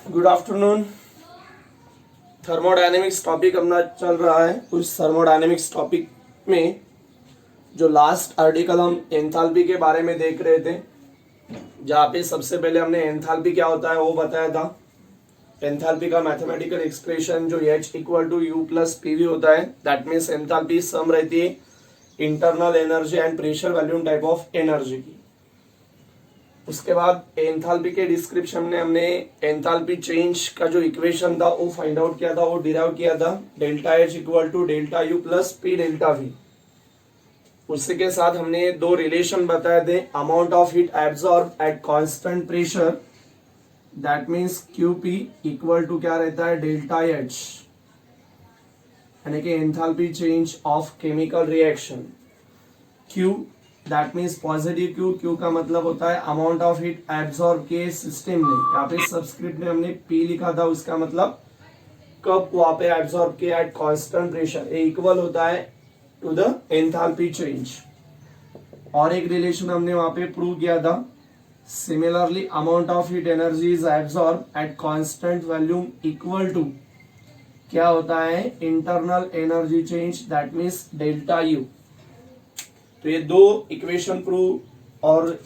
Good afternoon. Thermodynamics topic अपना चल रहा है। उस थर्मोडायनेमिक्स टॉपिक में जो लास्ट आर्टिकल हम एंथैल्पी के बारे में देख रहे थे, जहाँ पे सबसे पहले हमने एंथैल्पी क्या होता है वो बताया था। एंथैल्पी का मैथमेटिकल एक्सप्रेशन जो H equal to U plus PV होता है, दैट मीन्स एंथैल्पी सम रहती है internal energy and pressure volume type of energy की। उसके बाद एंथैल्पी के डिस्क्रिप्शन में हमने एंथैल्पी चेंज का जो इक्वेशन था वो फाइंड आउट किया था, वो डिराइव किया था delta H equal to delta U plus P delta V. उसी के साथ हमने दो रिलेशन बताए थे, amount of heat absorb at constant pressure, that means Q P equal to क्या रहता है डेल्टा एच, यानी कि enthalpy change of chemical reaction. Q that means positive Q, Q का मतलब होता है अमाउंट ऑफ हीट एब्जॉर्ब के सिस्टम में। यहाँ पे सबस्क्रिप्ट में हमने पी लिखा था, उसका मतलब कब वहां पे एब्जॉर्ब किया एट कांस्टेंट प्रेशर, ए इक्वल होता है टू द एंथैल्पी चेंज। और एक रिलेशन हमने वहां पे प्रूव किया था, similarly amount of heat energy is absorb at constant volume equal to क्या होता है internal energy change, that means delta U. तो ये दो इक्वेशन प्रूव और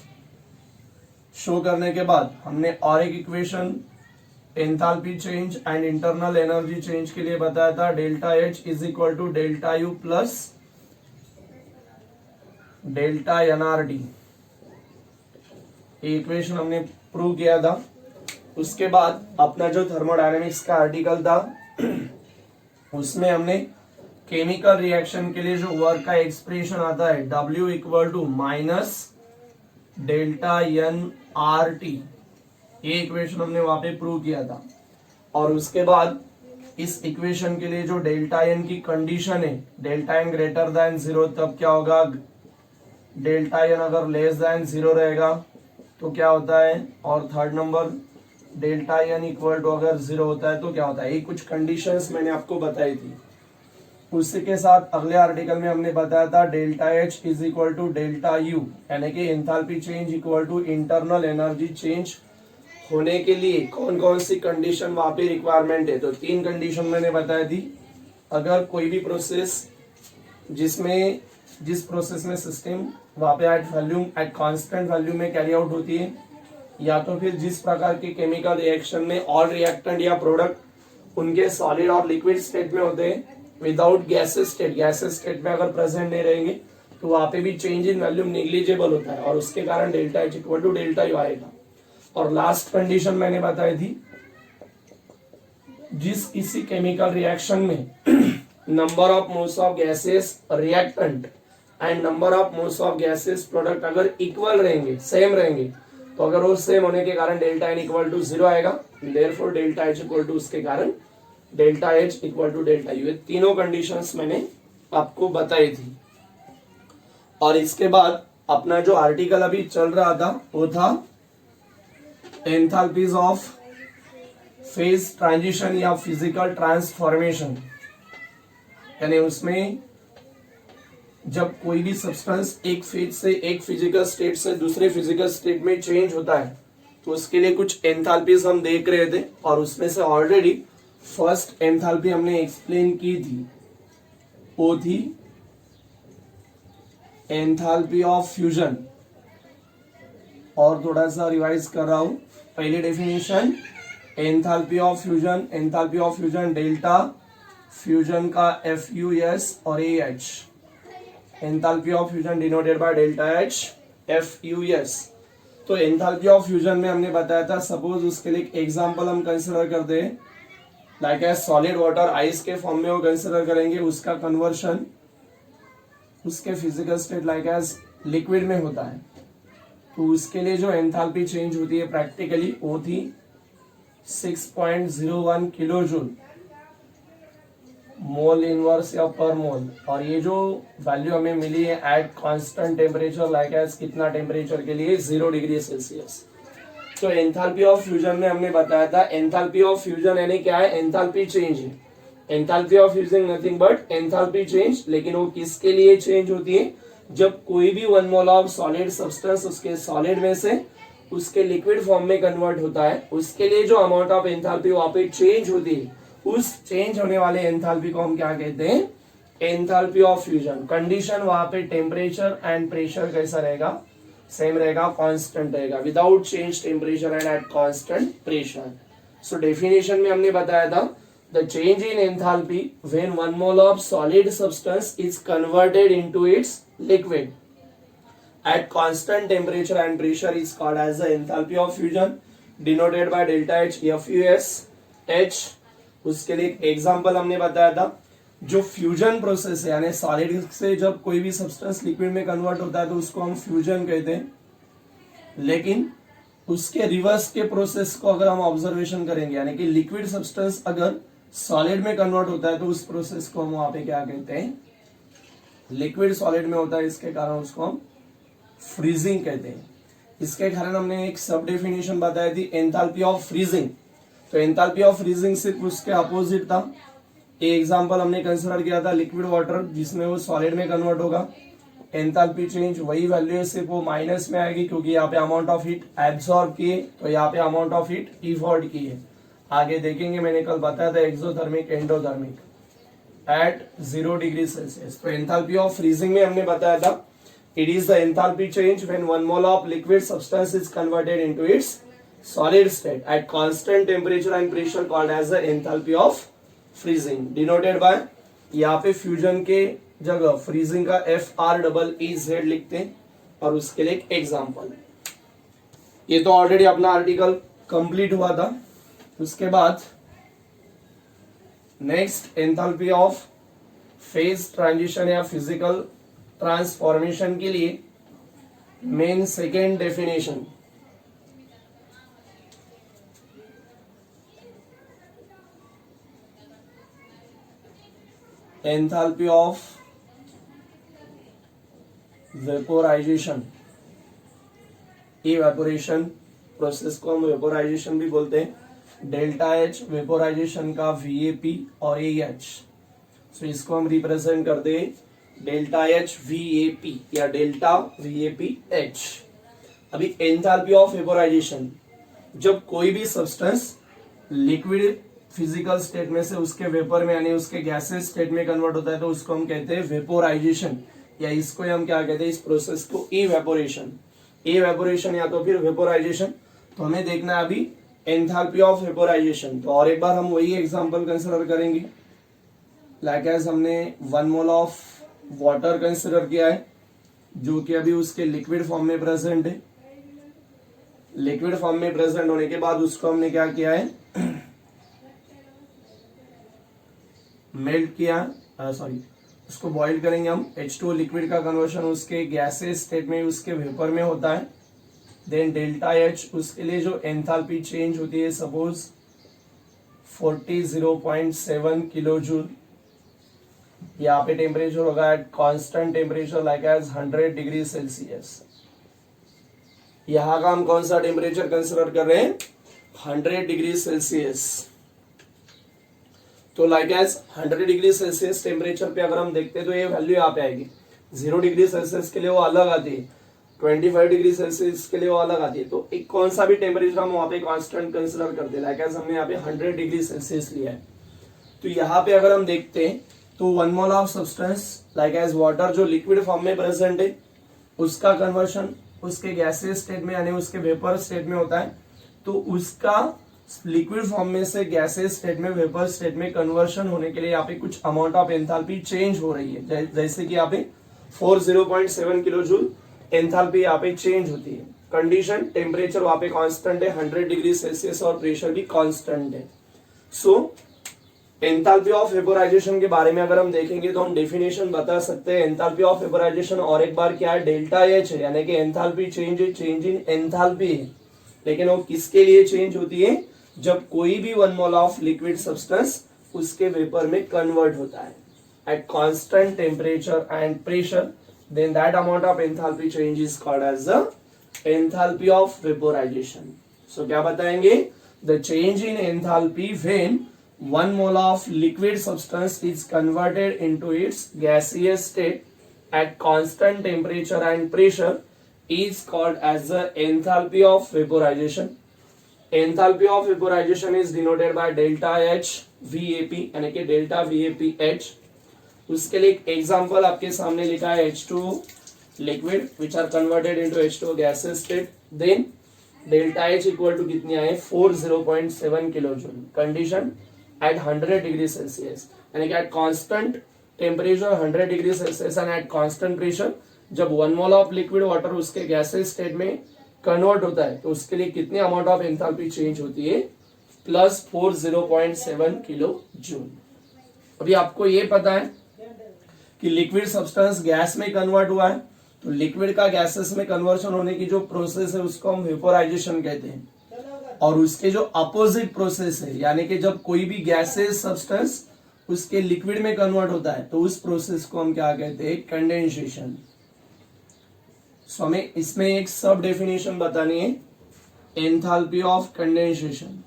शो करने के बाद हमने और एक equation enthalpy change and internal energy change के लिए बताया था, delta H is equal to delta U plus delta NRT. ये इक्वेशन हमने प्रूव किया था। उसके बाद अपना जो थर्मोडायनेमिक्स का आर्टिकल था उसमें हमने केमिकल रिएक्शन के लिए जो वर्क का एक्सप्रेशन आता है W equal to minus delta N R T, ये इक्वेशन हमने वहां पे प्रूव किया था। और उसके बाद इस इक्वेशन के लिए जो डेल्टा एन की कंडीशन है, delta N greater than zero, तब क्या होगा, डेल्टा एन अगर लेस देन जीरो रहेगा तो क्या होता है, और third number delta N equal to अगर जीरो होता है तो क्या होता है। ये कुछ कंडीशंस मैंने आपको बताई थी। उसी के साथ अगले आर्टिकल में हमने बताया था delta H is equal to delta U, यानी कि enthalpy change equal to internal energy change होने के लिए कौन कौन सी कंडीशन वहां पे रिक्वायरमेंट है। तो तीन कंडीशन मैंने बताई थी। अगर कोई भी प्रोसेस जिस प्रोसेस में सिस्टम वहां पे at volume at constant volume में कैरी आउट होती है, या तो फिर जिस प्रकार के केमिकल रिएक्शन में ऑल रिएक्टेंट या प्रोडक्ट उनके सॉलिड और लिक्विड स्टेट में होते हैं, विदाउट गैसेस स्टेट में अगर प्रेजेंट नहीं रहेंगे तो वहां पे भी चेंज इन वॉल्यूम नेग्लिजिबल होता है और उसके कारण delta H equal to delta U आएगा। और लास्ट कंडीशन मैंने बताई थी, जिस किसी केमिकल रिएक्शन में number of moles of gases reactant and number of moles of gases product अगर इक्वल रहेंगे, सेम रहेंगे, तो अगर वो सेम होने के कारण delta N equal to zero आएगा, therefore delta H equal to उसके कारण delta H equal to delta U. ये तीनों कंडीशंस मैंने आपको बताई थी। और इसके बाद अपना जो आर्टिकल अभी चल रहा था वो था एंथैल्पीज ऑफ फेज ट्रांजिशन या फिजिकल ट्रांसफॉर्मेशन, यानी उसमें जब कोई भी सब्सटेंस एक फेज से एक फिजिकल स्टेट से दूसरे फिजिकल स्टेट में चेंज होता है तो उसके लिए कुछ एंथैल्पीज हम देख रहे थे। और उसमें से ऑलरेडी फर्स्ट एंथैल्पी हमने एक्सप्लेन की थी, वो थी एंथैल्पी ऑफ फ्यूजन। और थोड़ा सा रिवाइज कर रहा हूं। पहली definition enthalpy of fusion delta fusion का FUS और AH, enthalpy of fusion denoted by delta H FUS। तो एंथैल्पी ऑफ फ्यूजन में हमने बताया था, सपोज उसके लिए एक एग्जांपल हम कंसीडर करते हैं, like as solid water ice के फॉर्म में वो कंसीडर करेंगे, उसका कन्वर्शन उसके physical state like as liquid में होता है। तो उसके लिए जो एंथैल्पी चेंज होती है प्रैक्टिकली वो थी 6.01 किलो जूल मोल इनवर्स या पर मोल। और ये जो वैल्यू हमें मिली है at constant temperature, like as कितना टेम्परेचर के लिए, 0 डिग्री सेल्सियस। तो एंथैल्पी ऑफ फ्यूजन में हमने बताया था, एंथैल्पी ऑफ फ्यूजन यानी क्या है, एंथैल्पी चेंज है। Enthalpy of fusion nothing but enthalpy change, लेकिन वो किसके लिए चेंज होती है, जब कोई भी 1 मोल ऑफ सॉलिड सब्सटेंस उसके सॉलिड में से उसके लिक्विड फॉर्म में कन्वर्ट होता है, उसके लिए जो अमाउंट ऑफ एंथैल्पी वहां पे चेंज होती है, उस चेंज होने वाले एंथैल्पी को हम क्या कहते हैं, एंथैल्पी ऑफ फ्यूजन। कंडीशन वहां पे टेम्परेचर एंड प्रेशर कैसा रहेगा, सेम रहेगा, कांस्टेंट रहेगा, without change temperature and at constant pressure. So definition में हमने बताया था, the change in enthalpy when 1 mole of solid substance is converted into it's liquid at constant temperature and pressure is called as the enthalpy of fusion, denoted by delta H FUS H। उसके लिए example हमने बताया था, जो fusion process है, यानी solid से जब कोई भी सब्सटेंस लिक्विड में कन्वर्ट होता है तो उसको हम फ्यूजन कहते हैं। लेकिन उसके रिवर्स के प्रोसेस को अगर हम ऑब्जर्वेशन करेंगे, यानी कि लिक्विड सब्सटेंस अगर सॉलिड में कन्वर्ट होता है तो उस प्रोसेस को हम वहां पे क्या कहते हैं, लिक्विड सॉलिड में होता है, इसके कारण उसको हम फ्रीजिंग कहते हैं। इसके कारण हमने एक सब डेफिनेशन बताई थी, एंथैल्पी ऑफ फ्रीजिंग। तो एंथैल्पी ऑफ फ्रीजिंग सिर्फ उसके अपोजिट था। एक एग्जांपल हमने कंसीडर किया था लिक्विड वाटर, जिसमें वो सॉलिड में कन्वर्ट होगा, एंथैल्पी चेंज वही वैल्यू है, सिर्फ वो माइनस में आएगी, क्योंकि यहाँ पे अमाउंट ऑफ हीट एब्सॉर्ब की है, तो यहाँ पे अमाउंट ऑफ हीट इवॉर्ड की है। आगे देखेंगे, मैंने कल बताया था exothermic endothermic at 0 degree Celsius. तो एंथैल्पी ऑफ फ्रीजिंग में हमने बताया था, it is the enthalpy change when 1 mole of liquid substance is converted into its solid state at constant temperature and pressure, called as the enthalpy of freezing, denoted by, यहाँ पे fusion के जगह freezing का FREEZ लिखते हैं, और उसके लिए एक एग्जांपल। ये तो ऑलरेडी अपना आर्टिकल कंप्लीट हुआ था। उसके बाद next enthalpy of phase transition या फिजिकल ट्रांसफॉर्मेशन के लिए main second definition, enthalpy of vaporisation. Evaporation process को हम वेपोराइजेशन भी बोलते हैं। डेल्टा एच वेपोराइजेशन का VAP और AH, सो इसको हम रिप्रेजेंट करते हैं डेल्टा H VAP या डेल्टा VAP H। अभी एंथैल्पी ऑफ वेपोराइजेशन, जब कोई भी सब्सटेंस लिक्विड फिजिकल स्टेट में से उसके वेपर में, यानी उसके गैसेस स्टेट में कन्वर्ट होता है, तो उसको हम कहते हैं वेपोराइजेशन, या इसको हम क्या कहते हैं, इस प्रोसेस को इवेपोरेशन। इवेपोरेशन या तो फिर वेपोराइजेशन। तो हमें देखना है अभी एंथैल्पी ऑफ वेपोराइजेशन। तो और एक बार हम वही एग्जांपल कंसीडर करेंगे, लाइक एज हमने 1 मोल ऑफ वाटर कंसिडर किया है, जो कि अभी उसके लिक्विड फॉर्म में प्रेजेंट है। लिक्विड फॉर्म में प्रेजेंट होने के बाद उसको हमने क्या किया है, मेल्ट किया, सॉरी उसको बॉइल करेंगे हम। H2O लिक्विड का कन्वर्शन उसके गैसेस स्टेट में, उसके वेपर में होता है। देन डेल्टा H, उसके लिए जो एंथैल्पी चेंज होती है, सपोज 40.7 किलो जूल। यहाँ पे टेम्परेचर होगा at constant temperature like as 100 degree Celsius. यहाँ का हम कौन सा टेम्परेचर कंसिडर कर रहे हैं, 100 डिग्री सेल्सियस। तो like as 100 degree Celsius temperature पे अगर हम देखते हैं तो ये वैल्यू यहाँ पे आएगी। 0 डिग्री सेल्सियस के लिए वो अलग आती है, 25 डिग्री सेल्सियस के लिए वो अलग आती है। तो एक कौन सा भी टेम्परेचर हम वहां पे कांस्टेंट कंसिडर करते हैं, लाइक एज हमने यहाँ पे 100 डिग्री सेल्सियस लिया है। तो यहाँ पे अगर हम देखते हैं तो 1 mole of substance like as water, जो लिक्विड फॉर्म में प्रेजेंट है, उसका कन्वर्शन उसके गैसेस स्टेट में, यानी उसके वेपर स्टेट में होता है। तो उसका लिक्विड फॉर्म में से गैसेस स्टेट में, वेपर स्टेट में कन्वर्शन होने के लिए यहाँ पे कुछ अमाउंट ऑफ एंथैल्पी चेंज हो रही है। जैसे कि यहाँ पे 40.7 किलो जूल एंथैल्पी यहाँ पे चेंज होती है। कंडीशन, टेम्परेचर वहां पे कांस्टेंट है 100 डिग्री सेल्सियस, और प्रेशर भी कांस्टेंट है। सो एंथैल्पी ऑफ वेपोराइजेशन के बारे में अगर हम देखेंगे तो हम डेफिनेशन बता सकते हैं। एंथैल्पी ऑफ वेपोराइजेशन और एक बार क्या है, डेल्टा एच है, यानी कि एंथैल्पी चेंज इन एंथैल्पी है। लेकिन वो किसके लिए चेंज होती है, जब कोई भी 1 मोल ऑफ लिक्विड सब्सटेंस उसके वेपर में कन्वर्ट होता है at constant temperature and pressure, then that amount of enthalpy change is called as the enthalpy of vaporization. So क्या बताएंगे, the change in enthalpy when 1 mole of liquid substance is converted into its gaseous state at constant temperature and pressure is called as the enthalpy of vaporization. Enthalpy of vaporization is denoted by delta H VAP यानी कि delta VAP H. उसके लिए एक example आपके सामने लिखा है H2 liquid which are converted into H2 gases state. Then delta H equal to कितनी आए 40.7 kilo joule. Condition at 100 degree Celsius यानी कि at constant temperature 100 degree Celsius and at constant pressure जब 1 मोल ऑफ लिक्विड वाटर उसके gases state में convert होता है तो उसके लिए कितनी अमाउंट ऑफ एंथैल्पी चेंज होती है प्लस 40.7 किलो जूल. अभी आपको ये पता है कि लिक्विड सब्सटेंस गैस में कन्वर्ट हुआ है तो लिक्विड का गैसेस में कन्वर्शन होने की जो प्रोसेस है उसको हम वेपोराइजेशन कहते हैं. और उसके जो अपोजिट प्रोसेस है यानी कि जब कोई भी गैसेस सब्सटेंस उसके लिक्विड में कन्वर्ट होता है तो उस प्रोसेस को हम क्या कहते हैं कंडेंसेशन. सो हमें इसमें एक सब डेफिनेशन बतानी है enthalpy of condensation.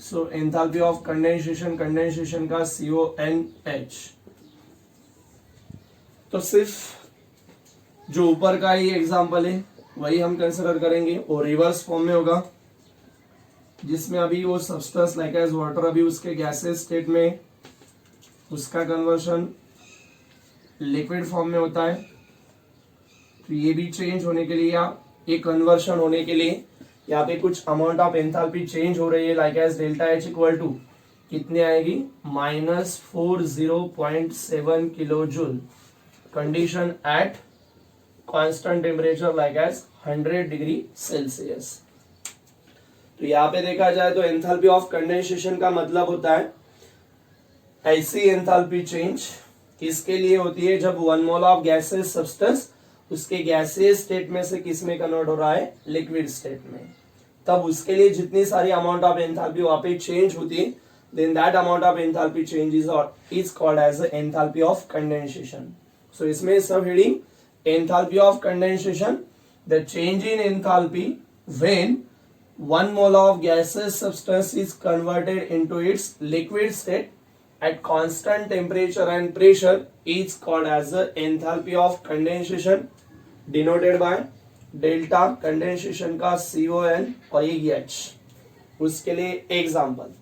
So enthalpy of condensation condensation का CONH. तो सिर्फ जो ऊपर का ही एग्जांपल है वही हम कंसिडर करेंगे और रिवर्स फॉर्म में होगा जिसमें अभी वो सब्सटेंस लाइक एज वाटर अभी उसके गैसेस स्टेट में उसका कन्वर्शन लिक्विड फॉर्म में होता है. तो ये भी चेंज होने के लिए या ये कन्वर्शन होने के लिए यहाँ पे कुछ अमाउंट ऑफ एंथैल्पी चेंज हो रही है like as delta H equal to कितनी आएगी -40.7 kilo joule. Condition at constant temperature like as 100 degree Celsius. तो यहाँ पे देखा जाए तो एंथैल्पी ऑफ कंडेंसेशन का मतलब होता है ऐसी एंथैल्पी चेंज किसके लिए होती है जब 1 मोल ऑफ गैसेस सब्सटेंस उसके गैसेस स्टेट में से किस में कन्वर्ट हो रहा है लिक्विड स्टेट में. तब उसके लिए जितनी सारी अमाउंट ऑफ एंथैल्पी वहां पे चेंज होती है then that amount of enthalpy change is called as enthalpy of condensation. So इसमें subheading enthalpy of condensation the change in enthalpy when 1 mole of gaseous substance is converted into its liquid state at constant temperature and pressure is called as the enthalpy of condensation denoted by delta condensation का CON और ये H. उसके लिए example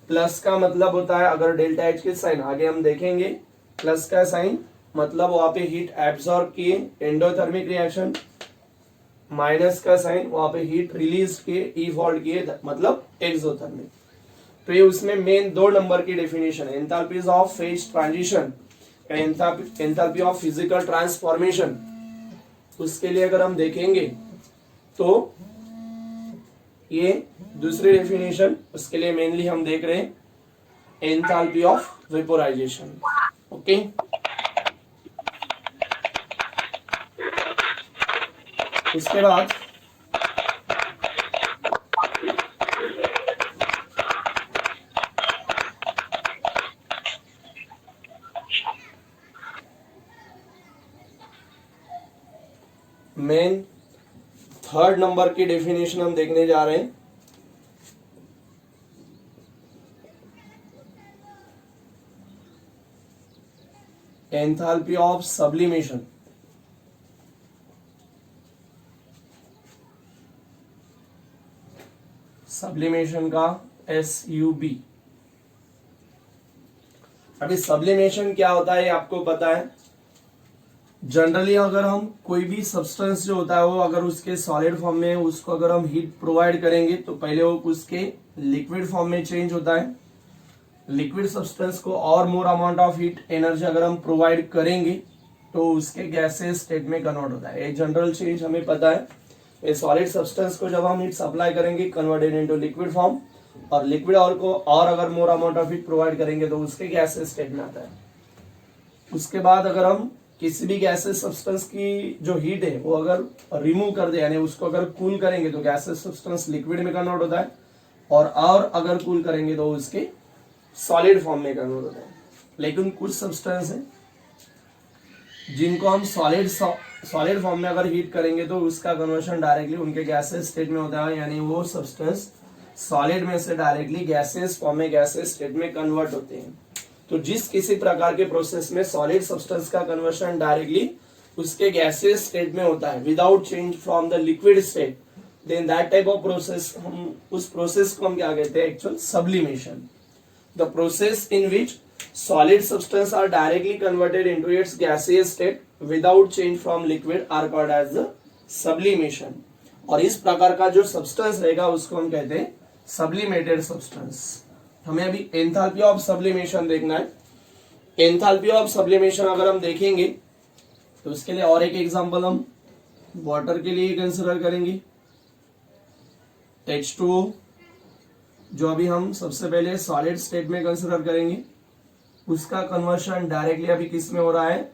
plus का मतलब होता है अगर डेल्टा H के साइन आगे हम देखेंगे प्लस का साइन मतलब वहां पे हीट एब्सॉर्ब किए एंडोथर्मिक रिएक्शन. माइनस का साइन वहां पे हीट रिलीज किए ई फॉल्ट किए मतलब एक्सोथर्मिक. तो ये उसमें मेन 2 नंबर की डेफिनेशन है enthalpies of phase transition enthalpy of physical transformation. उसके लिए अगर हम देखेंगे तो ये दूसरी डेफिनेशन उसके लिए मेनली हम देख रहे हैं एंथैल्पी ऑफ वेपोराइजेशन. ओके उसके बाद मेन 3rd नंबर की डेफिनेशन हम देखने जा रहे हैं एंथैल्पी ऑफ सब्लिमेशन. सब्लिमेशन का SUB. अभी सब्लिमेशन क्या होता है आपको पता है. जनरली अगर हम कोई भी सब्सटेंस जो होता है वो अगर उसके सॉलिड फॉर्म में उसको अगर हम हीट प्रोवाइड करेंगे तो पहले वो उसके लिक्विड फॉर्म में चेंज होता है. लिक्विड सब्सटेंस को और more amount of heat energy अगर हम प्रोवाइड करेंगे तो उसके गैसेस स्टेट में कन्वर्ट होता है. एक जनरल चेंज हमें पता है ये सॉलिड सब्सटेंस को जब हम हीट सप्लाई करेंगे कन्वर्टेड इनटू लिक्विड फॉर्म और लिक्विड और को और अगर more amount of heat provide करेंगे तो उसके गैसेस स्टेट में आता है. उसके बाद अगर हम किसी भी गैसेस सब्सटेंस की जो हीट है वो अगर रिमूव कर दे यानी उसको अगर कूल करेंगे तो गैसेस सब्सटेंस लिक्विड में कन्वर्ट होता है और अगर कूल करेंगे तो उसके सॉलिड फॉर्म में कन्वर्ट होता है. लेकिन कुछ सब्सटेंस है जिनको हम सॉलिड फॉर्म में अगर हीट करेंगे तो उसका कन्वर्शन डायरेक्टली उनके गैसेस स्टेट में होता है यानी वो सब्सटेंस सॉलिड में से डायरेक्टली गैसेस फॉर्म में गैसेस स्टेट में कन्वर्ट होते हैं. तो जिस किसी प्रकार के प्रोसेस में सॉलिड सब्सटेंस का कन्वर्शन डायरेक्टली उसके गैसियस स्टेट में होता है without change from the liquid state, then that type of process हम उस प्रोसेस को हम क्या कहते हैं, actual sublimation. The process in which solid substance are directly converted into its gaseous state without change from liquid are called as the sublimation. और इस प्रकार का जो सब्सटेंस रहेगा उसको हम कहते हैं सब्लिमेटेड सब्सटेंस। हमें अभी एंथैल्पी ऑफ सब्लिमेशन देखना है। एंथैल्पी ऑफ सब्लिमेशन अगर हम देखेंगे तो उसके लिए और एक एग्जांपल हम वाटर के लिए कंसीडर करेंगे। H2O जो अभी हम सबसे पहले सॉलिड स्टेट में कंसीडर करेंगे, उसका कन्वर्शन डायरेक्टली अभी किस में हो रहा है,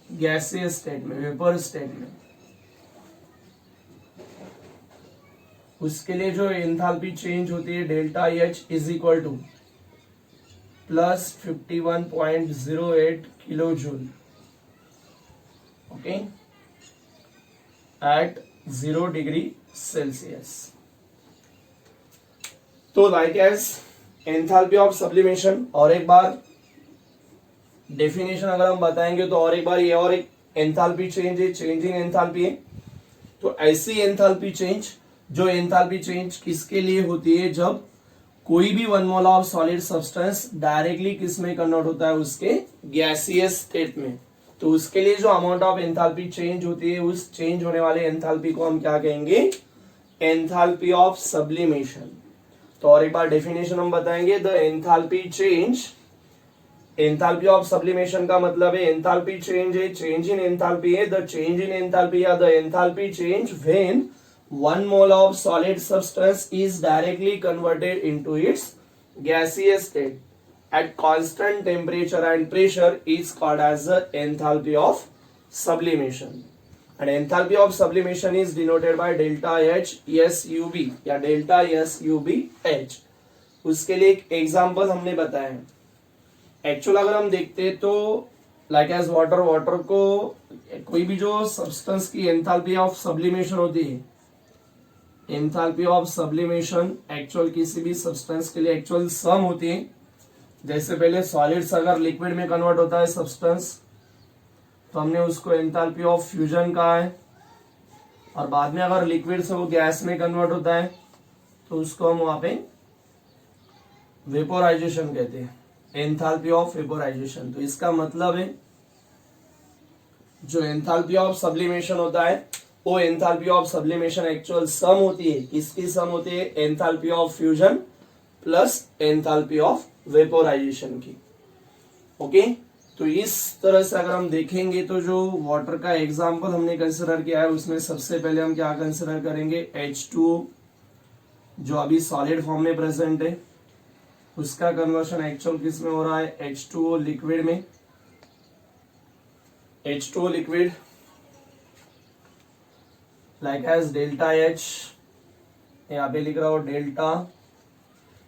गैसियस स्टेट में, वेपर स्टेट में। उसके लिए जो एंथैल्पी चेंज होती है delta H is equal to plus 51.08 kilo joule, okay, at 0 degree Celsius. तो like as enthalpy of sublimation, और एक बार डेफिनेशन अगर हम बताएंगे तो और एक बार ये और एक एंथैल्पी चेंज है, चेंज इन एंथैल्पी है। तो ऐसी एंथैल्पी चेंज, जो एंथैल्पी चेंज किसके लिए होती है, जब कोई भी 1 mole of solid substance directly किस में कन्वर्ट होता है, उसके गैसियस स्टेट में। तो उसके लिए जो अमाउंट ऑफ एंथैल्पी चेंज होती है, उस चेंज होने वाले एंथैल्पी को हम क्या कहेंगे, एंथैल्पी ऑफ सब्लिमेशन। तो और एक बार डेफिनेशन हम बताएंगे, the enthalpy change, enthalpy of sublimation का मतलब है एंथैल्पी चेंज है, चेंज इन एंथैल्पी है, द चेंज इन एंथैल्पी या the enthalpy change when 1 mole of solid substance is directly converted into its gaseous state at constant temperature and pressure is called as the enthalpy of sublimation. And enthalpy of sublimation is denoted by delta H SUB या delta SUB H। उसके लिए एक example हमने बताया है। Actual अगर हम देखते हैं तो लाइक एज वाटर, वाटर को कोई भी जो सब्सटेंस की एंथैल्पी ऑफ सब्लिमेशन होती है, एंथैल्पी ऑफ सब्लिमेशन एक्चुअल किसी भी सब्सटेंस के लिए एक्चुअल सम होती है। जैसे पहले सॉलिड्स अगर लिक्विड में कन्वर्ट होता है सब्सटेंस, तो हमने उसको एंथैल्पी ऑफ फ्यूजन कहा है, और बाद में अगर लिक्विड से वो गैस में कन्वर्ट होता है तो उसको हम वहां पे वेपोराइजेशन कहते हैं, एंथैल्पी ऑफ वेपोराइजेशन। तो इसका मतलब है जो एंथैल्पी ऑफ सब्लिमेशन होता है वो एंथैल्पी ऑफ सब्लिमेशन एक्चुअल सम होती है। किसकी सम होती है, enthalpy of fusion plus enthalpy of vaporisation की, ओके। तो इस तरह से अगर हम देखेंगे तो जो वाटर का एग्जांपल हमने कंसीडर किया है, उसमें सबसे पहले हम क्या कंसीडर करेंगे, H2O जो अभी सॉलिड फॉर्म में प्रेजेंट है, उसका कन्वर्शन एक्चुअल किस में हो रहा है, H2O लिक्विड में। H2O liquid like as delta H, यहाँ पे लिख रहा हो डेल्टा,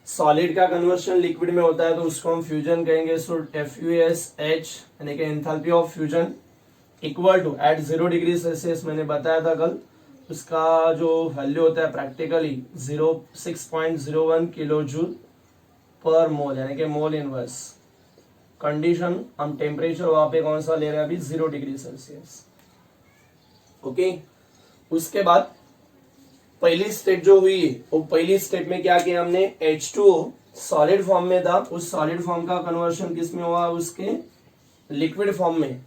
सॉलिड का कन्वर्शन लिक्विड में होता है तो उसको हम फ्यूजन कहेंगे। सो FUSH यानी कि enthalpy of fusion equal to at 0 degree Celsius, मैंने बताया था कल, उसका जो वैल्यू होता है प्रैक्टिकली 6.01 किलो जूल पर मोल, यानी कि मोल इनवर्स। कंडीशन हम टेम्परेचर वहां पे कौन सा ले रहे हैं अभी, 0 डिग्री सेल्सियस, ओके। उसके बाद पहली स्टेप जो हुई है, वो पहली स्टेप में क्या किया हमने, H2O सॉलिड फॉर्म में था, उस सॉलिड फॉर्म का कन्वर्शन किस में हुआ, उसके लिक्विड फॉर्म में।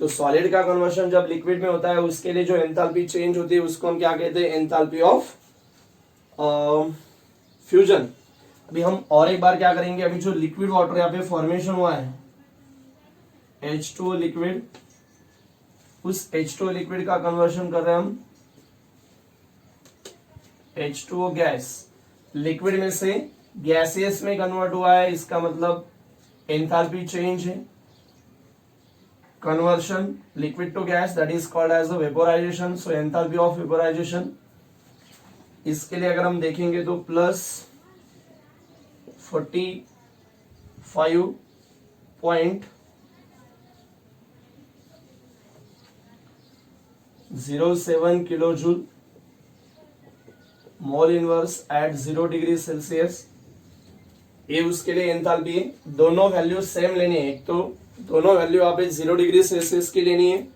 तो सॉलिड का कन्वर्शन जब लिक्विड में होता है, उसके लिए जो एंथैल्पी चेंज होती है उसको हम क्या कहते हैं, एंथैल्पी ऑफ फ्यूजन। अभी हम और एक बार क्या करेंगे, अभी जो लिक्विड वाटर यहाँ पे फॉर्मेशन हुआ है H2O लिक्विड, उस H2O लिक्विड का कन्वर्शन कर रहे हैं हम H2O गैस, लिक्विड में से गैसियस में कन्वर्ट हुआ है, इसका मतलब एंथैल्पी चेंज है, conversion liquid to gas, that is called as a vaporization. So enthalpy of vaporization, इसके लिए अगर हम देखेंगे तो plus 45.07 kilo joule mole inverse at 0 degree Celsius. ये उसके लिए एंथैल्पी है। दोनों वैल्यू सेम लेनी है, एक तो दोनों वैल्यू आप 0 डिग्री सेल्सियस की लेनी है,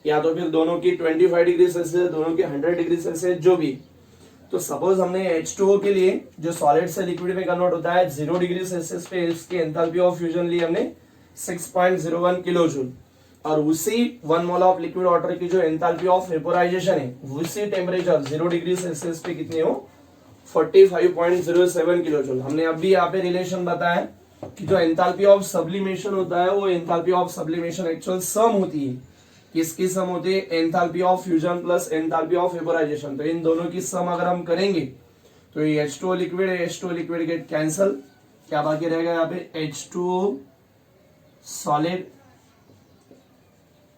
या तो फिर दोनों की 25 डिग्री सेल्सियस, दोनों की 100 डिग्री सेल्सियस, जो भी। तो सपोज हमने H2O के लिए जो सॉलिड से लिक्विड में कन्वर्ट होता है 0 डिग्री सेल्सियस पे, इसकी एंथैल्पी ऑफ फ्यूजन ली हमने 6.01 किलो जूल, और उसी 1 मोल ऑफ लिक्विड वाटर की जो एंथैल्पी ऑफ वेपोराइजेशन है उसी टेम्परेचर 0 डिग्री सेल्सियस पे कितनी हो, 45.07 किलो जूल। हमने अभी यहाँ पे रिलेशन बताया कि जो एंथैल्पी ऑफ सब्लिमेशन होता है वो एंथैल्पी ऑफ सब्लिमेशन एक्चुअल सम होती है। किसकी सम होती है? Enthalpy of fusion plus enthalpy of vaporisation. तो इन दोनों की सम अगर हम करेंगे तो ये H2O लिक्विड है, H2O लिक्विड गेट कैंसल, क्या बाकी रहेगा यहाँ पे H2O सॉलिड,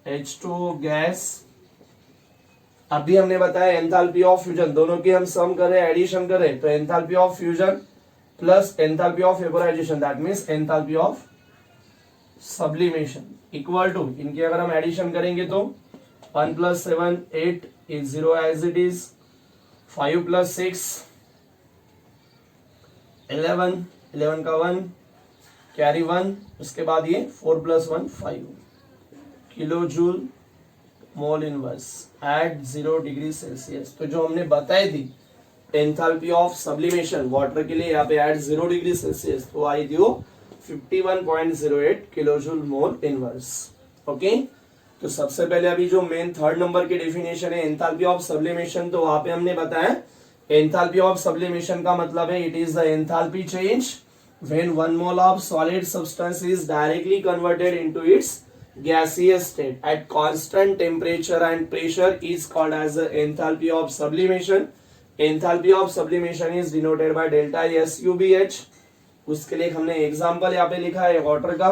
H2O गैस। अभी हमने बताया एंथैल्पी ऑफ फ्यूजन, दोनों की हम सम करें, एडिशन करें, तो enthalpy of fusion plus enthalpy of vaporization, that means enthalpy of sublimation equal to, इनकी अगर हम एडिशन करेंगे तो 1 + 7 8 is 0 as it is, 5 + 6 11, 11 का 1 कैरी 1, उसके बाद ये 4 + 1 5 kilo joule mole inverse at 0 degree Celsius. तो जो हमने बताई थी एंथैल्पी ऑफ सब्लिमेशन वाटर के लिए यहाँ पे एट 0 डिग्री सेल्सियस, तो आई थी वो 51.08 kilo joule mole inverse. Okay, तो सबसे पहले अभी जो मेन थर्ड नंबर की डेफिनेशन है एंथैल्पी ऑफ सब्लिमेशन, तो वहां पे हमने बताया एंथैल्पी ऑफ सब्लिमेशन का मतलब है it is the enthalpy change when 1 mole of solid substance is directly converted into it's gaseous state at constant temperature and pressure is called as the enthalpy of sublimation. Enthalpy of sublimation is denoted by delta SUBH. उसके लिए हमने example यहाँ पे लिखा है water का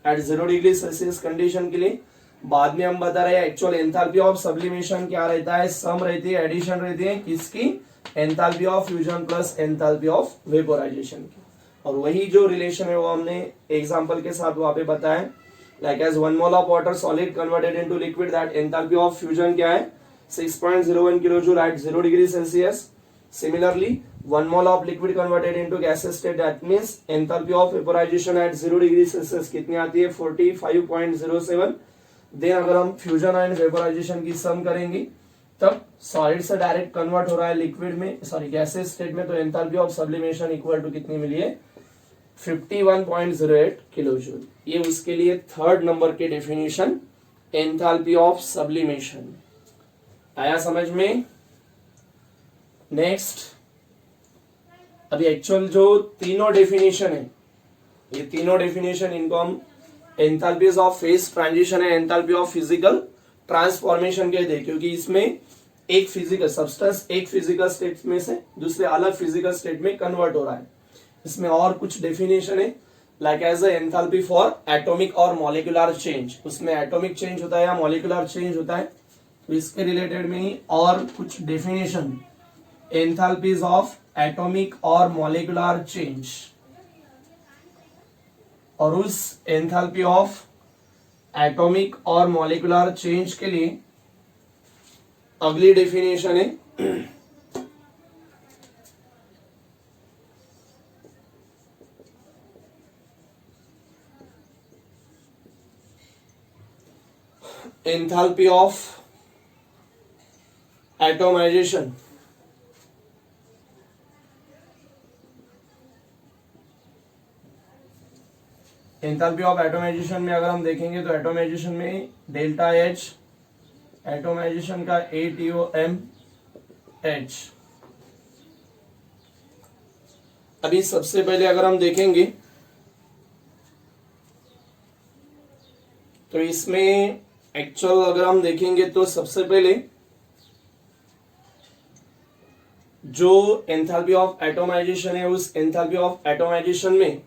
eight 0 degree Celsius condition के लिए। बाद में हम बता रहे हैं एक्चुअल एंथैल्पी ऑफ सब्लिमेशन क्या रहता है, सम रहती है, एडिशन रहती है, किसकी? Enthalpy of fusion plus enthalpy of vaporisation की। और वही जो रिलेशन है वो हमने एग्जांपल के साथ वहां पे बताया, like as 1 mole of water solid converted into liquid, that enthalpy of fusion क्या है? 6.01 kilojoule at 0 degree Celsius. Similarly 1 mole of liquid converted into gaseous state, that means enthalpy of vaporization at 0 degree Celsius कितनी आती है? 45.07. Then अगर हम fusion and vaporisation की सम करेंगे तब सॉलिड से डायरेक्ट कन्वर्ट हो रहा है लिक्विड में, सॉरी गैसेस स्टेट में, तो enthalpy of sublimation equal to कितनी मिली है? 51.08 किलोजूल। ये उसके लिए थर्ड नंबर की डेफिनेशन एंथैल्पी ऑफ सब्लिमेशन। आया समझ में? नेक्स्ट, अभी एक्चुअल जो तीनों डेफिनेशन है, ये तीनों डेफिनेशन इनको हम एंथैल्पीज ऑफ फेज ट्रांजिशन है, एंथैल्पी ऑफ फिजिकल ट्रांसफॉर्मेशन कहते हैं, क्योंकि इसमें एक फिजिकल सब्सटेंस एक फिजिकल स्टेट में से दूसरे अलग फिजिकल स्टेट में कन्वर्ट हो रहा है। इसमें और कुछ डेफिनेशन है, like as a enthalpy for atomic और मॉलिक्यूलर चेंज, उसमें एटॉमिक चेंज होता है या मॉलिक्यूलर चेंज होता है, तो इसके रिलेटेड में ही और कुछ डेफिनेशन एंथैल्पीज ऑफ एटॉमिक और मॉलिक्यूलर चेंज। और उस एंथैल्पी ऑफ एटॉमिक और मॉलिक्यूलर चेंज के लिए अगली डेफिनेशन है enthalpy of atomization। Enthalpy of atomisation में अगर हम देखेंगे तो एटोमाइजेशन में डेल्टा एच, एटोमाइजेशन का ATOM H। अभी सबसे पहले अगर हम देखेंगे तो इसमें एक्चुअल अगर हम देखेंगे तो सबसे पहले जो एंथैल्पी ऑफ एटोमाइजेशन है उस एंथैल्पी ऑफ एटोमाइजेशन में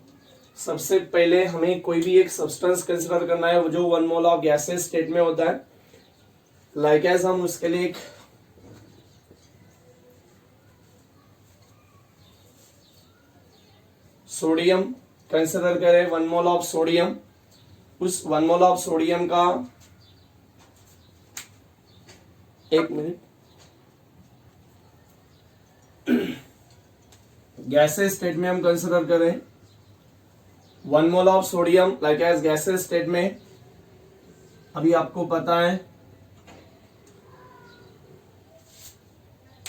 सबसे पहले हमें कोई भी एक सब्सटेंस कंसीडर करना है जो 1 मोल ऑफ गैसेस स्टेट में होता है। लाइक एज हम उसके लिए एक सोडियम कंसीडर करें, 1 मोल ऑफ सोडियम। उस 1 मोल ऑफ सोडियम का, एक मिनट, गैसेस स्टेट में हम कंसीडर करें 1 mole of sodium like as gases state में, अभी आपको पता है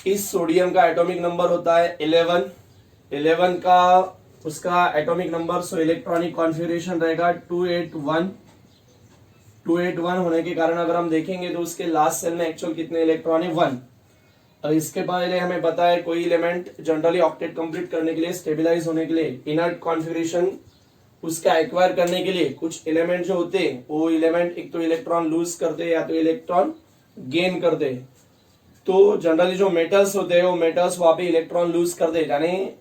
इस सोडियम का एटॉमिक नंबर होता है 11। 11 का उसका atomic number, so electronic configuration रहेगा 281। 281 होने के कारण अगर हम देखेंगे तो उसके लास्ट सेल में एक्चुअल कितने इलेक्ट्रॉन है, 1। अब इसके पहले हमें पता है कोई एलिमेंट जनरली ऑक्टेट कंप्लीट करने के लिए, स्टेबलाइज होने के लिए, इनर्ट कॉन्फ़िगरेशन उसका एक्वायर करने के लिए कुछ एलिमेंट जो होते हैं वो एलिमेंट एक तो इलेक्ट्रॉन लूज करते हैं या तो इलेक्ट्रॉन गेन करते हैं। तो जनरली जो मेटल्स होते हैं वो मेटल्स वहां पे इलेक्ट्रॉन लूज कर दे, यानी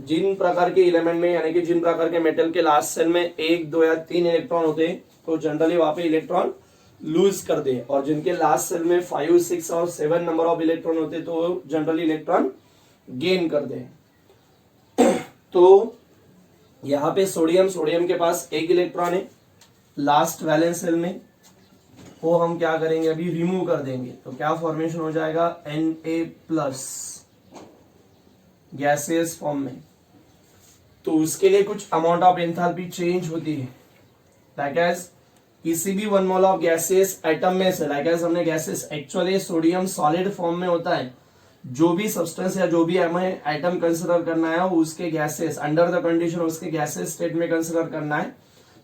जिन प्रकार के एलिमेंट में, यानी कि जिन प्रकार के मेटल के लास्ट सेल में 1, 2 या 3 इलेक्ट्रॉन होते हैं तो जनरली वहां पे इलेक्ट्रॉन लूज कर दे, और जिनके लास्ट सेल में 5, 6 और 7 नंबर ऑफ इलेक्ट्रॉन होते तो जनरली इलेक्ट्रॉन गेन कर दे। तो यहाँ पे सोडियम के पास 1 इलेक्ट्रॉन है लास्ट वैलेंस सेल में, वो हम क्या करेंगे अभी रिमूव कर देंगे, तो क्या फॉर्मेशन हो जाएगा Na+ गैसियस फॉर्म में। तो उसके लिए कुछ अमाउंट ऑफ एंथैल्पी चेंज होती है, लाइक एज किसी भी 1 मोल ऑफ गैसेस एटम में से, लाइक एज हमने gases actually sodium solid form में होता है, जो भी सब्सटेंस या जो भी हमें एटम कंसिडर करना है उसके गैसेस अंडर द कंडीशन उसके गैसेस स्टेट में कंसिडर करना है।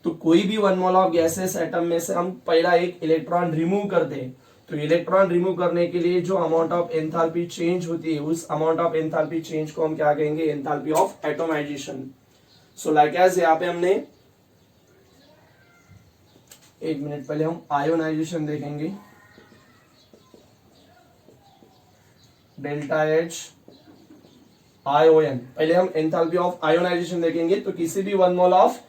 तो कोई भी 1 मोल ऑफ गैसेस एटम में से हम पहला एक इलेक्ट्रॉन रिमूव करते हैं, तो इलेक्ट्रॉन रिमूव करने के लिए जो अमाउंट ऑफ एंथैल्पी चेंज होती है उस अमाउंट ऑफ एंथैल्पी चेंज को हम क्या कहेंगे, enthalpy of atomization. So like as यहाँ पे हमने 1 मिनट पहले हम आयोनाइजेशन देखेंगे, डेल्टा H आयोन, पहले हम एंथैल्पी ऑफ आयोनाइजेशन देखेंगे। तो किसी भी 1 मोल ऑफ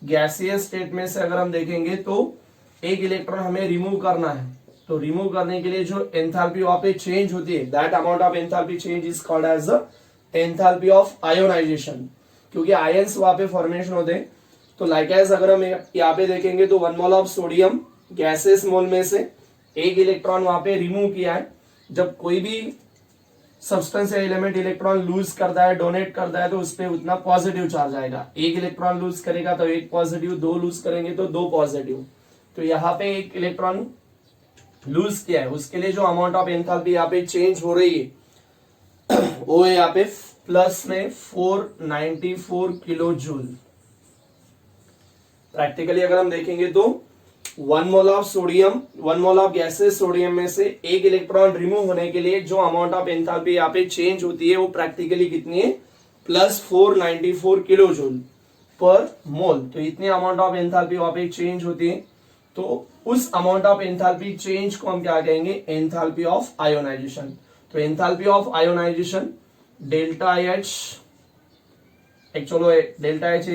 गैसियस स्टेट में से अगर हम देखेंगे तो एक इलेक्ट्रॉन हमें रिमूव करना है, तो रिमूव करने के लिए जो एंथैल्पी वहां पे चेंज होती है, that amount of enthalpy change is called as the enthalpy of ionization, क्योंकि आयंस वहां पे फॉर्मेशन होते हैं। तो लाइक एज अगर हम यहाँ पे देखेंगे तो 1 मोल ऑफ सोडियम गैसेस मोल में से 1 इलेक्ट्रॉन वहां पे रिमूव किया है। जब कोई भी सब्सटेंस या एलिमेंट इलेक्ट्रॉन लूज करता है, डोनेट करता है, तो उस पर उतना पॉजिटिव चार्ज आएगा। 1 इलेक्ट्रॉन लूज करेगा तो 1 पॉजिटिव, 2 लूज करेंगे तो 2 पॉजिटिव। तो यहाँ पे 1 इलेक्ट्रॉन लूज किया है, उसके लिए जो अमाउंट ऑफ एंथैल्पी यहाँ पे चेंज हो रही है वो है यहाँ पे प्लस में 494 किलो जूल। प्रैक्टिकली अगर हम देखेंगे तो 1 mole of sodium, 1 mole of gases sodium में से 1 इलेक्ट्रॉन रिमूव होने के लिए जो अमाउंट ऑफ एंथैल्पी यहाँ पे चेंज होती है वो प्रैक्टिकली कितनी है, प्लस 494 किलो जूल पर मोल। तो इतनी अमाउंट ऑफ एंथैल्पी वहां पे चेंज होती है, तो उस अमाउंट ऑफ एंथैल्पी चेंज को हम क्या कहेंगे, एंथैल्पी ऑफ आयोनाइजेशन। तो enthalpy of ionization delta H, actually delta H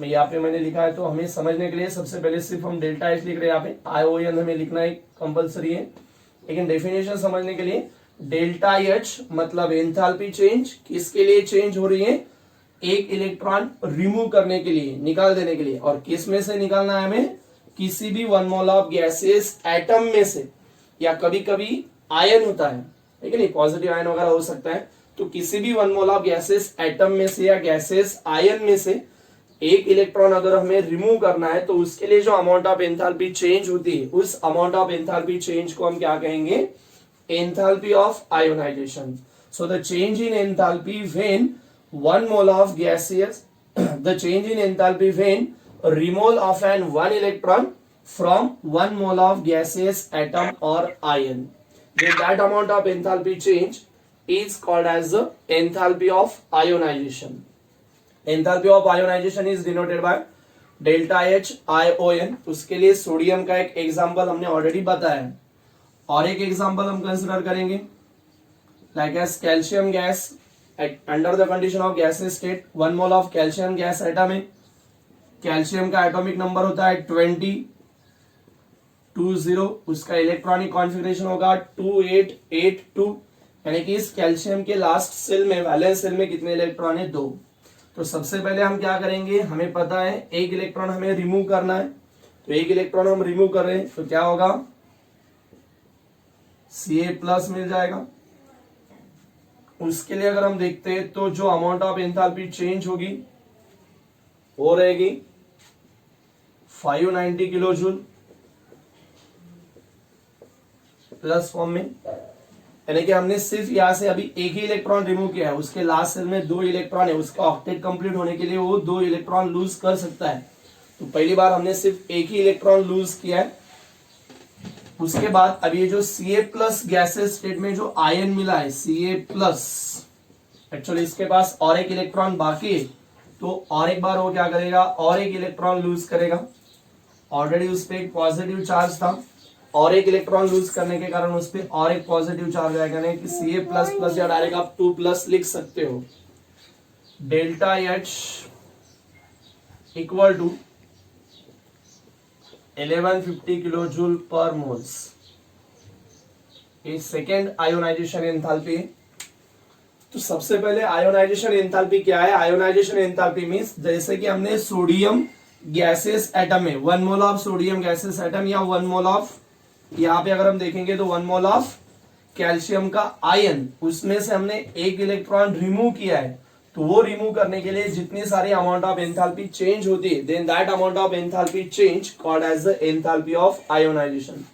यहाँ पे मैंने लिखा है, तो हमें समझने के लिए सबसे पहले सिर्फ हम डेल्टा H लिख रहे हैं, यहाँ पे आयोन हमें लिखना है कंपलसरी है, लेकिन डेफिनेशन समझने के लिए डेल्टा H मतलब एंथैल्पी चेंज किसके लिए चेंज हो रही है, 1 इलेक्ट्रॉन रिमूव करने के लिए, निकाल देने के लिए। और किस में से निकालना है हमें, किसी भी 1 मोल ऑफ गैसेस एटम में से, या कभी कभी आयन होता है, ठीक है नहीं, पॉजिटिव आयन वगैरह हो सकता है। तो किसी भी 1 मोल ऑफ गैसेस एटम में से या गैसेस आयन में से 1 इलेक्ट्रॉन अगर हमें रिमूव करना है, तो उसके लिए जो अमाउंट ऑफ एंथैल्पी चेंज होती है उस अमाउंट ऑफ एंथैल्पी चेंज को हम क्या कहेंगे, enthalpy of ionization. So the change in enthalpy when 1 mole of gases the change in enthalpy when removal of an 1 electron from 1 mole of gaseous atom or ion, then that amount of enthalpy change is called as the enthalpy of ionization. Enthalpy of ionization is denoted by delta H ion। उसके लिए sodium का एक example हमने already बताया, और एक example हम consider करेंगे like as calcium gas under the condition of gases state. 1 mole of calcium gas atom है, कैल्शियम का एटॉमिक नंबर होता है 20, उसका इलेक्ट्रॉनिक कॉन्फ़िगरेशन होगा 2882, यानी कि इस कैल्शियम के लास्ट सेल में, वैलेंस सेल में कितने इलेक्ट्रॉन है, 2। तो सबसे पहले हम क्या करेंगे, हमें पता है 1 इलेक्ट्रॉन हमें रिमूव करना है, तो 1 इलेक्ट्रॉन हम रिमूव कर रहे हैं, तो क्या होगा, Ca+ मिल जाएगा। उसके लिए अगर हम देखते हैं तो जो अमाउंट ऑफ एंथैल्पी चेंज होगी वो रहेगी 590 किलो जूल प्लस फॉर्म में, यानी कि हमने सिर्फ यहां से अभी एक ही इलेक्ट्रॉन रिमूव किया है, उसके लास्ट सेल में 2 इलेक्ट्रॉन है, उसका ऑक्टेट कंप्लीट होने के लिए वो 2 इलेक्ट्रॉन लूज कर सकता है। तो पहली बार हमने सिर्फ एक ही इलेक्ट्रॉन लूज किया है। उसके बाद अब ये जो Ca+ गैसेस स्टेट में जो आयन मिला है Ca+, एक्चुअली इसके पास और एक इलेक्ट्रॉन बाकी है, तो और एक बार वो क्या करेगा, और एक इलेक्ट्रॉन लूज करेगा। ऑलरेडी उस पर एक पॉजिटिव चार्ज था, और एक इलेक्ट्रॉन लूज करने के कारण उस पर और एक पॉजिटिव चार्ज आएगा, यानी कि Ca++ या डायरेक्ट आप 2+ लिख सकते हो। Delta H equal to 1150 kilo joule per moles. ये सेकेंड आयोनाइजेशन एंथैल्पी। तो सबसे पहले आयोनाइजेशन एंथैल्पी क्या है? आयोनाइजेशन एंथैल्पी मींस जैसे कि हमने सोडियम गैसेस एटम में 1 mole of sodium gases atom या 1 मोल ऑफ, यहाँ पे अगर हम देखेंगे तो 1 मोल ऑफ कैल्शियम का आयन, उसमें से हमने एक इलेक्ट्रॉन रिमूव किया है, तो वो रिमूव करने के लिए जितनी सारी अमाउंट ऑफ एंथैल्पी चेंज होती है, then that amount of enthalpy change called as the enthalpy of ionization.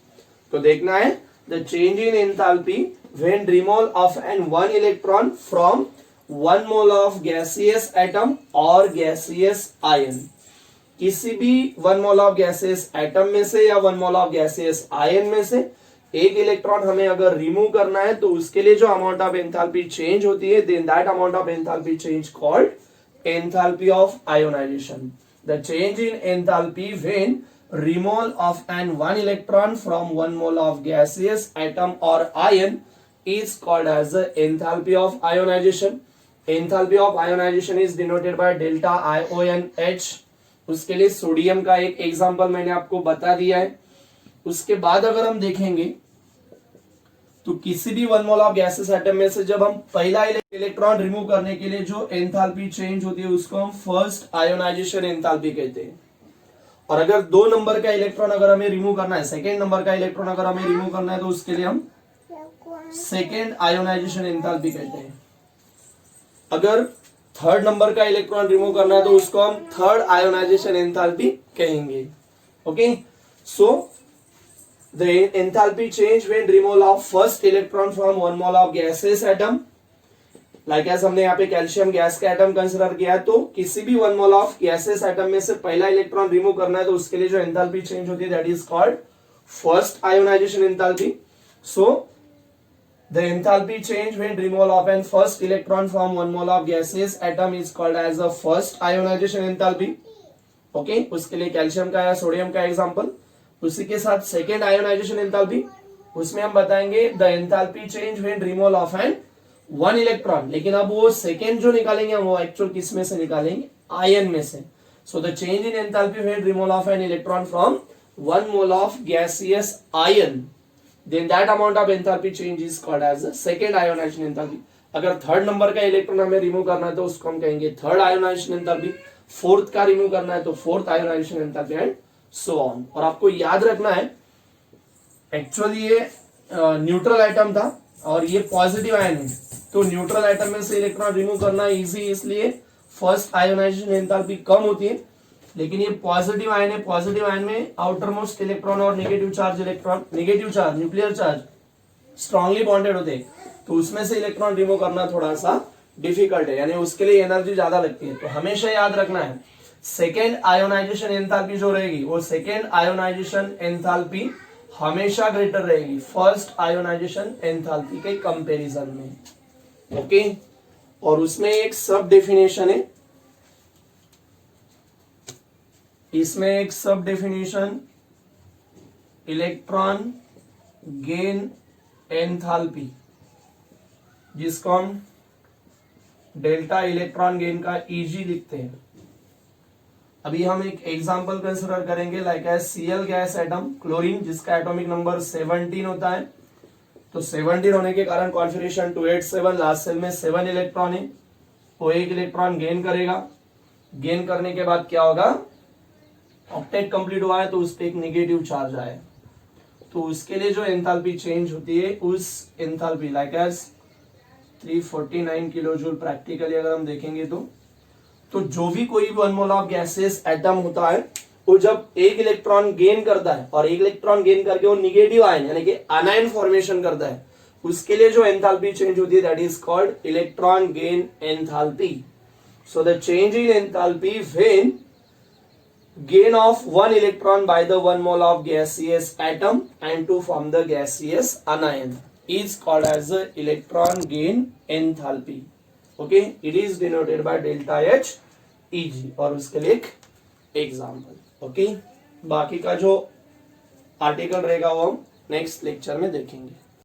तो देखना है the change in enthalpy when removal of an 1 electron from 1 mole of gaseous atom और गैसियस आयन। किसी भी 1 mole of gaseous atom में से या 1 mole of gaseous ion में से एक इलेक्ट्रॉन हमें अगर रिमूव करना है, तो उसके लिए जो अमाउंट ऑफ एंथैल्पी चेंज होती है, then that amount of enthalpy change called enthalpy of ionization. The change in enthalpy when removal of an 1 electron from 1 mole of gaseous atom or ion is called as the enthalpy of ionization. Enthalpy of ionization is denoted by delta IONH. उसके लिए sodium का एक example मैंने आपको बता दिया है। उसके बाद अगर हम देखेंगे तो किसी भी 1 मोल ऑफ गैसेस एटम में से जब हम पहला इलेक्ट्रॉन रिमूव करने के लिए जो एंथैल्पी चेंज होती है, उसको हम फर्स्ट आयोनाइजेशन एंथैल्पी कहते हैं। और अगर 2 नंबर का इलेक्ट्रॉन अगर हमें रिमूव करना है, सेकेंड नंबर का इलेक्ट्रॉन अगर हमें रिमूव करना है, तो उसके लिए हम सेकेंड आयोनाइजेशन एंथैल्पी कहते हैं। अगर थर्ड नंबर का इलेक्ट्रॉन रिमूव करना है, तो उसको हम थर्ड आयोनाइजेशन एंथैल्पी कहेंगे। Okay, so the enthalpy change when removal of first electron from 1 mole of gases atom, like as हमने यहाँ पे कैल्शियम गैस का एटम कंसिडर किया है, तो किसी भी 1 मोल ऑफ गैसेस एटम में से पहला इलेक्ट्रॉन रिमूव करना है, तो उसके लिए जो एंथैल्पी चेंज होती है, that is called first ionization enthalpy. So the enthalpy change when removal of an first electron from 1 mole of gases atom is called as the first ionization enthalpy. Okay, उसके लिए calcium का या sodium का example. उसी के साथ second ionization enthalpy, उसमें हम बताएंगे the enthalpy change when removal of an 1 electron, लेकिन अब वो सेकेंड जो निकालेंगे वो एक्चुअल किस में से निकालेंगे? आयन में से। So the change in enthalpy when removal of an electron from 1 mole of gaseous ion, then that amount of enthalpy change is called as the second ionization enthalpy. अगर थर्ड नंबर का electron हमें remove करना है, तो उसको हम कहेंगे third ionization enthalpy. Fourth का रिमूव करना है तो fourth ionization enthalpy, and so on. और आपको याद रखना है, एक्चुअली ये न्यूट्रल एटम था और ये पॉजिटिव आयन है, तो न्यूट्रल एटम में से इलेक्ट्रॉन रिमूव करना इजी, इसलिए फर्स्ट आयोनाइजेशन एंथैल्पी कम होती है। लेकिन ये पॉजिटिव आयन है, पॉजिटिव आयन में आउटर मोस्ट इलेक्ट्रॉन और negative charge electron, negative charge nuclear charge strongly bonded होते हैं, तो उसमें से इलेक्ट्रॉन रिमूव करना थोड़ा सा डिफिकल्ट है, यानी उसके लिए एनर्जी ज्यादा लगती है। तो हमेशा याद रखना है, सेकेंड आयोनाइजेशन एंथैल्पी जो रहेगी, वो सेकेंड आयोनाइजेशन एंथैल्पी हमेशा ग्रेटर रहेगी फर्स्ट आयोनाइजेशन एंथैल्पी के कंपैरिजन में। ओके, और उसमें एक सब डेफिनेशन है, इसमें एक सब डेफिनेशन इलेक्ट्रॉन गेन एंथैल्पी, जिसको हम डेल्टा इलेक्ट्रॉन गेन का ईजी लिखते हैं। अभी हम एक एग्जांपल कंसिडर करेंगे, like as Cl gas atom chlorine, जिसका एटॉमिक नंबर 17 होता है। तो 17 होने के कारण कॉन्फिगरेशन 287, लास्ट सेल में 7 इलेक्ट्रॉन है, वो एक इलेक्ट्रॉन गेन करेगा। गेन करने के बाद क्या होगा? ऑक्टेट कंप्लीट हुआ है तो उस पर एक नेगेटिव चार्ज आया, तो उसके लिए जो एंथैल्पी चेंज होती है, उस enthalpy like as 349 kilo joule practically अगर हम देखेंगे तो तो जो भी कोई 1 मोल ऑफ गैसियस एटम होता है वो जब एक इलेक्ट्रॉन गेन करता है और एक इलेक्ट्रॉन गेन करके वो निगेटिव आयन यानी कि अनायन फॉर्मेशन करता है, उसके लिए जो एंथैल्पी चेंज होती है that is called electron gain enthalpy. So the change in enthalpy when gain of one electron by the 1 mole of gaseous atom and to form the gaseous anion is called as the electron gain enthalpy. Okay, it is denoted by delta H Eg. और उसके लिए एक example. Okay, बाकी का जो article रहेगा वो हम नेक्स्ट लेक्चर में देखेंगे.